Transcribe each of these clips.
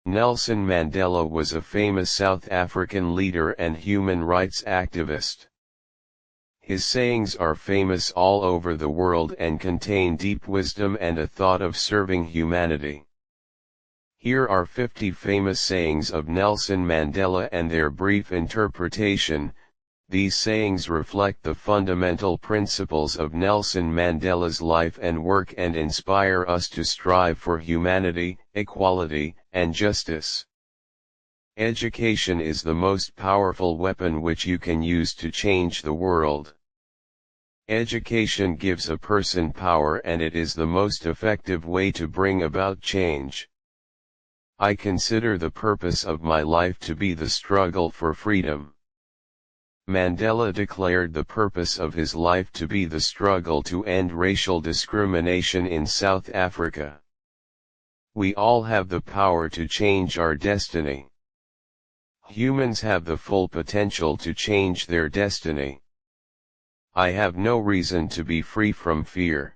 Nelson Mandela was a famous South African leader and human rights activist. His sayings are famous all over the world and contain deep wisdom and a thought of serving humanity. Here are 50 famous sayings of Nelson Mandela and their brief interpretation. These sayings reflect the fundamental principles of Nelson Mandela's life and work and inspire us to strive for humanity, equality, and justice. Education is the most powerful weapon which you can use to change the world. Education gives a person power, and it is the most effective way to bring about change. I consider the purpose of my life to be the struggle for freedom. Mandela declared the purpose of his life to be the struggle to end racial discrimination in South Africa. We all have the power to change our destiny. Humans have the full potential to change their destiny. I have no reason to be free from fear.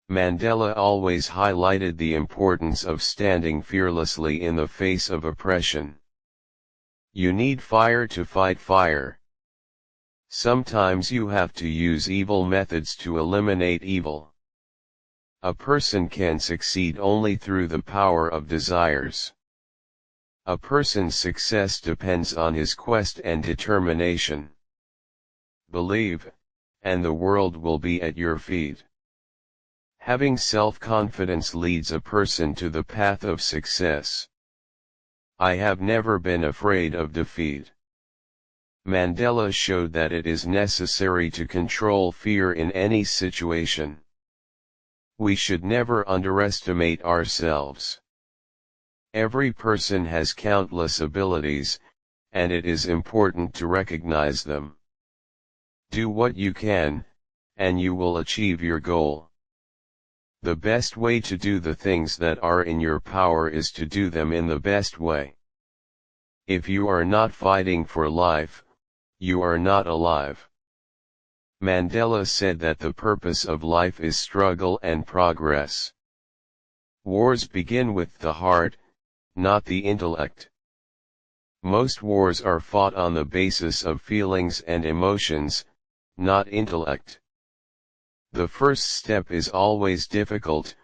Mandela always highlighted the importance of standing fearlessly in the face of oppression. You need fire to fight fire. Sometimes you have to use evil methods to eliminate evil. A person can succeed only through the power of desires. A person's success depends on his quest and determination. Believe, and the world will be at your feet. Having self-confidence leads a person to the path of success. I have never been afraid of defeat. Mandela showed that it is necessary to control fear in any situation. We should never underestimate ourselves. Every person has countless abilities, and it is important to recognize them. Do what you can, and you will achieve your goal. The best way to do the things that are in your power is to do them in the best way. If you are not fighting for life, you are not alive. Mandela said that the purpose of life is struggle and progress. Wars begin with the heart, not the intellect. Most wars are fought on the basis of feelings and emotions, not intellect. The first step is always difficult,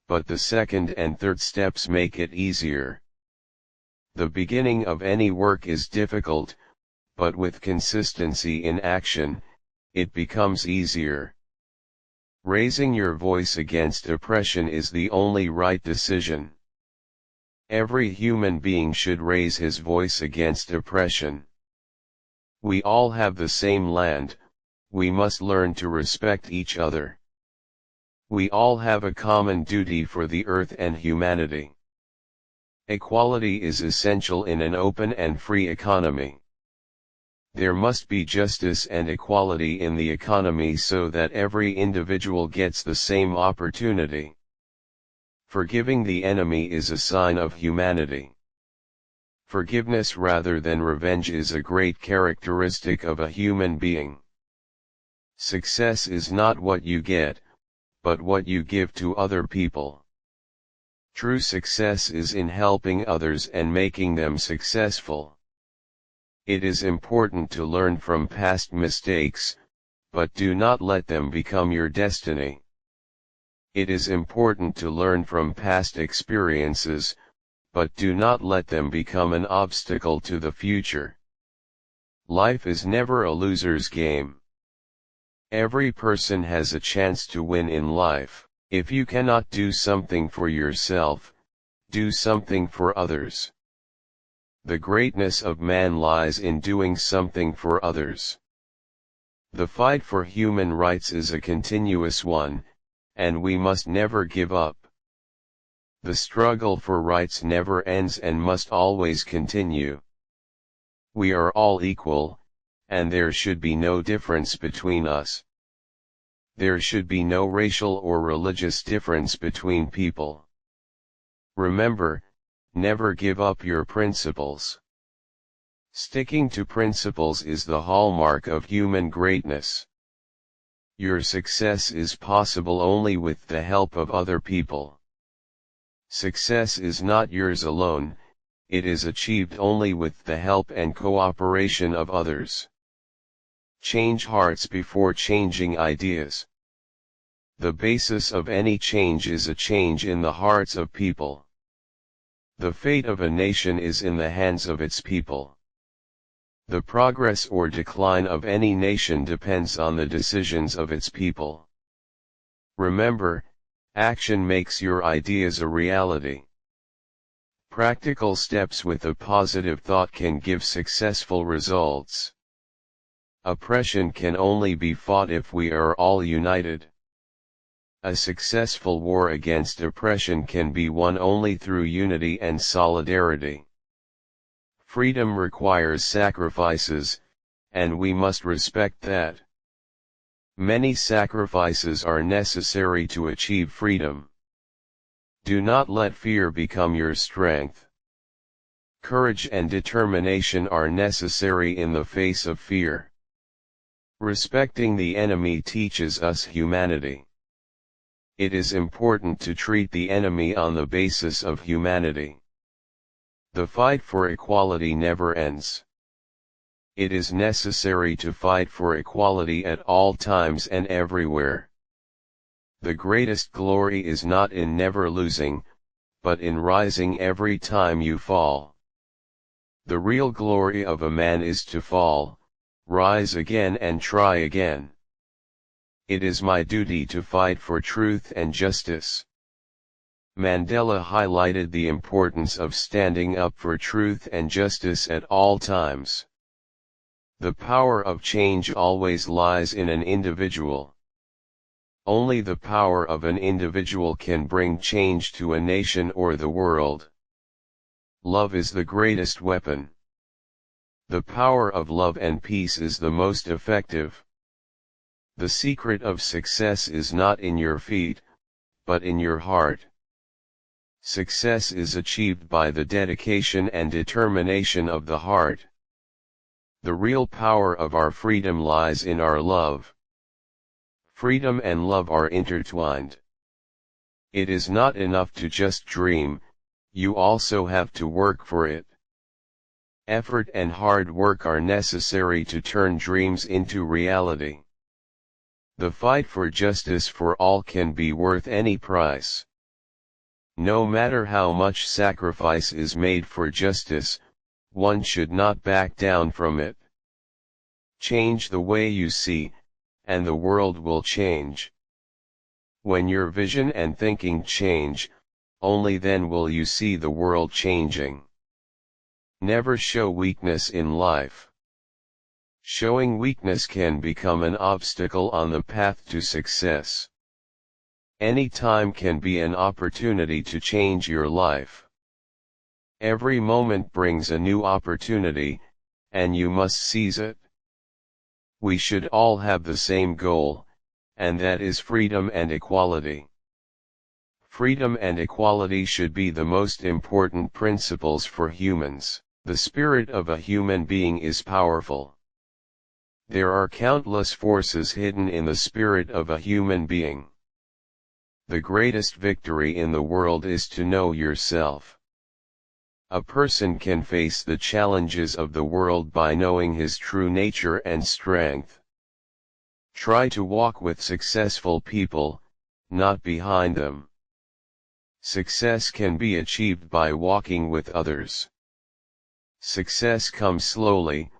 but the second and third steps make it easier. The beginning of any work is difficult, but with consistency in action, it becomes easier. Raising your voice against oppression is the only right decision. Every human being should raise his voice against oppression. We all have the same land. We must learn to respect each other. We all have a common duty for the earth and humanity. Equality is essential in an open and free economy. There must be justice and equality in the economy so that every individual gets the same opportunity. Forgiving the enemy is a sign of humanity. Forgiveness rather than revenge is a great characteristic of a human being. Success is not what you get, but what you give to other people. True success is in helping others and making them successful. It is important to learn from past mistakes, but do not let them become your destiny. It is important to learn from past experiences, but do not let them become an obstacle to the future. Life is never a loser's game. Every person has a chance to win in life. If you cannot do something for yourself, do something for others. The greatness of man lies in doing something for others. The fight for human rights is a continuous one, and we must never give up. The struggle for rights never ends and must always continue. We are all equal, and there should be no difference between us. There should be no racial or religious difference between people. Remember, never give up your principles. Sticking to principles is the hallmark of human greatness. Your success is possible only with the help of other people. Success is not yours alone, it is achieved only with the help and cooperation of others. Change hearts before changing ideas. The basis of any change is a change in the hearts of people. The fate of a nation is in the hands of its people. The progress or decline of any nation depends on the decisions of its people. Remember, action makes your ideas a reality. Practical steps with a positive thought can give successful results. Oppression can only be fought if we are all united. A successful war against oppression can be won only through unity and solidarity. Freedom requires sacrifices, and we must respect that. Many sacrifices are necessary to achieve freedom. Do not let fear become your strength. Courage and determination are necessary in the face of fear. Respecting the enemy teaches us humanity. It is important to treat the enemy on the basis of humanity. The fight for equality never ends. It is necessary to fight for equality at all times and everywhere. The greatest glory is not in never losing, but in rising every time you fall. The real glory of a man is to fall, rise again and try again. It is my duty to fight for truth and justice. Mandela highlighted the importance of standing up for truth and justice at all times. The power of change always lies in an individual. Only the power of an individual can bring change to a nation or the world. Love is the greatest weapon. The power of love and peace is the most effective. The secret of success is not in your feet, but in your heart. Success is achieved by the dedication and determination of the heart. The real power of our freedom lies in our love. Freedom and love are intertwined. It is not enough to just dream, you also have to work for it. Effort and hard work are necessary to turn dreams into reality. The fight for justice for all can be worth any price. No matter how much sacrifice is made for justice, one should not back down from it. Change the way you see, and the world will change. When your vision and thinking change, only then will you see the world changing. Never show weakness in life. Showing weakness can become an obstacle on the path to success. Any time can be an opportunity to change your life. Every moment brings a new opportunity, and you must seize it. We should all have the same goal, and that is freedom and equality. Freedom and equality should be the most important principles for humans. The spirit of a human being is powerful. There are countless forces hidden in the spirit of a human being. The greatest victory in the world is to know yourself. A person can face the challenges of the world by knowing his true nature and strength. Try to walk with successful people, not behind them. Success can be achieved by walking with others. Success comes slowly,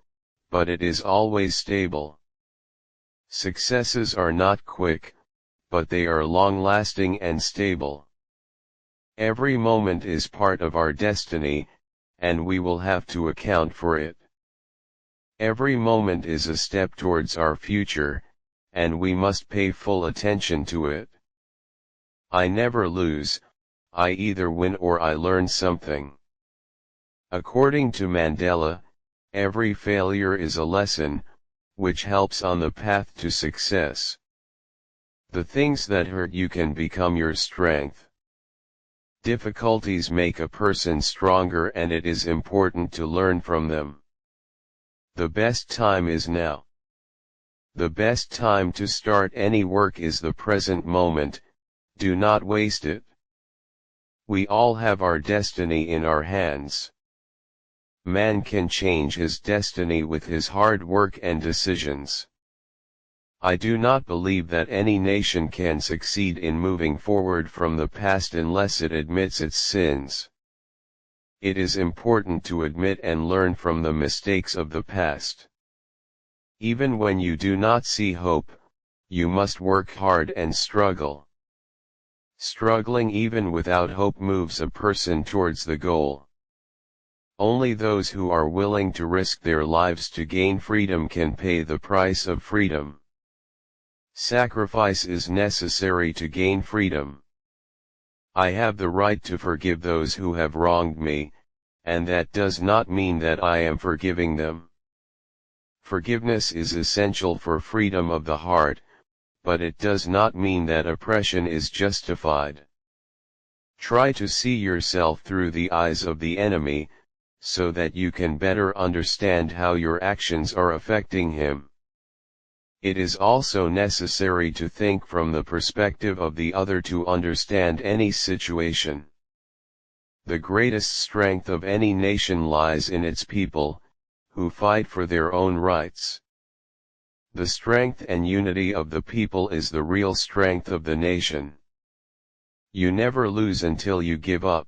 but it is always stable. Successes are not quick, but they are long-lasting and stable. Every moment is part of our destiny, and we will have to account for it. Every moment is a step towards our future, and we must pay full attention to it. I never lose, I either win or I learn something. According to Mandela, every failure is a lesson, which helps on the path to success. The things that hurt you can become your strength. Difficulties make a person stronger, and it is important to learn from them. The best time is now. The best time to start any work is the present moment, do not waste it. We all have our destiny in our hands. Man can change his destiny with his hard work and decisions. I do not believe that any nation can succeed in moving forward from the past unless it admits its sins. It is important to admit and learn from the mistakes of the past. Even when you do not see hope, you must work hard and struggle. Struggling even without hope moves a person towards the goal. Only those who are willing to risk their lives to gain freedom can pay the price of freedom. Sacrifice is necessary to gain freedom. I have the right to forgive those who have wronged me, and that does not mean that I am forgiving them. Forgiveness is essential for freedom of the heart, but it does not mean that oppression is justified. Try to see yourself through the eyes of the enemy, so that you can better understand how your actions are affecting him. It is also necessary to think from the perspective of the other to understand any situation. The greatest strength of any nation lies in its people, who fight for their own rights. The strength and unity of the people is the real strength of the nation. You never lose until you give up.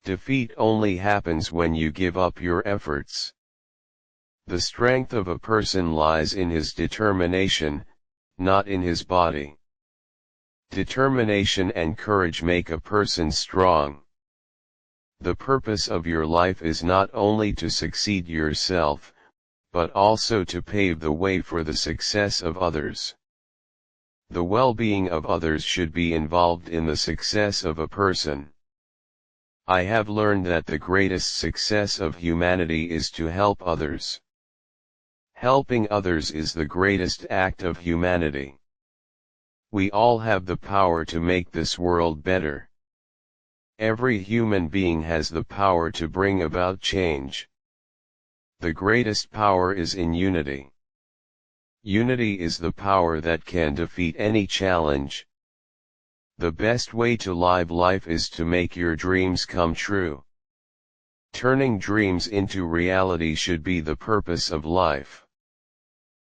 Defeat only happens when you give up your efforts. The strength of a person lies in his determination, not in his body. Determination and courage make a person strong. The purpose of your life is not only to succeed yourself, but also to pave the way for the success of others. The well-being of others should be involved in the success of a person. I have learned that the greatest success of humanity is to help others. Helping others is the greatest act of humanity. We all have the power to make this world better. Every human being has the power to bring about change. The greatest power is in unity. Unity is the power that can defeat any challenge. The best way to live life is to make your dreams come true. Turning dreams into reality should be the purpose of life.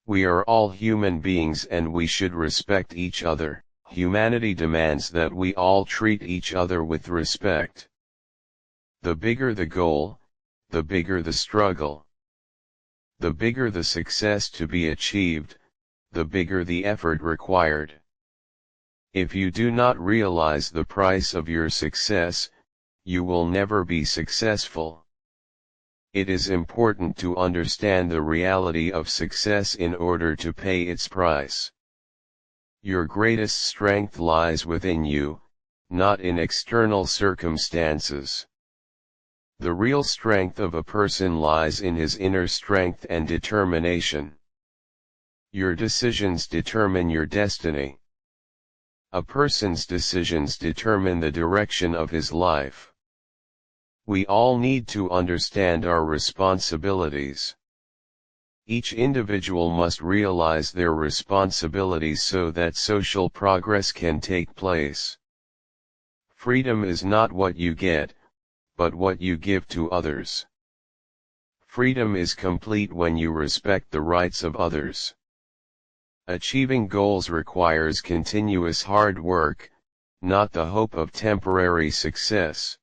We are all human beings and we should respect each other. Humanity demands that we all treat each other with respect. The bigger the goal, the bigger the struggle. The bigger the success to be achieved, the bigger the effort required. If you do not realize the price of your success, you will never be successful. It is important to understand the reality of success in order to pay its price. Your greatest strength lies within you, not in external circumstances. The real strength of a person lies in his inner strength and determination. Your decisions determine your destiny. A person's decisions determine the direction of his life. We all need to understand our responsibilities. Each individual must realize their responsibilities so that social progress can take place. Freedom is not what you get, but what you give to others. Freedom is complete when you respect the rights of others. Achieving goals requires continuous hard work, not the hope of temporary success.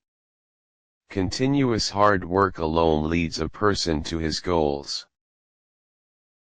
Continuous hard work alone leads a person to his goals.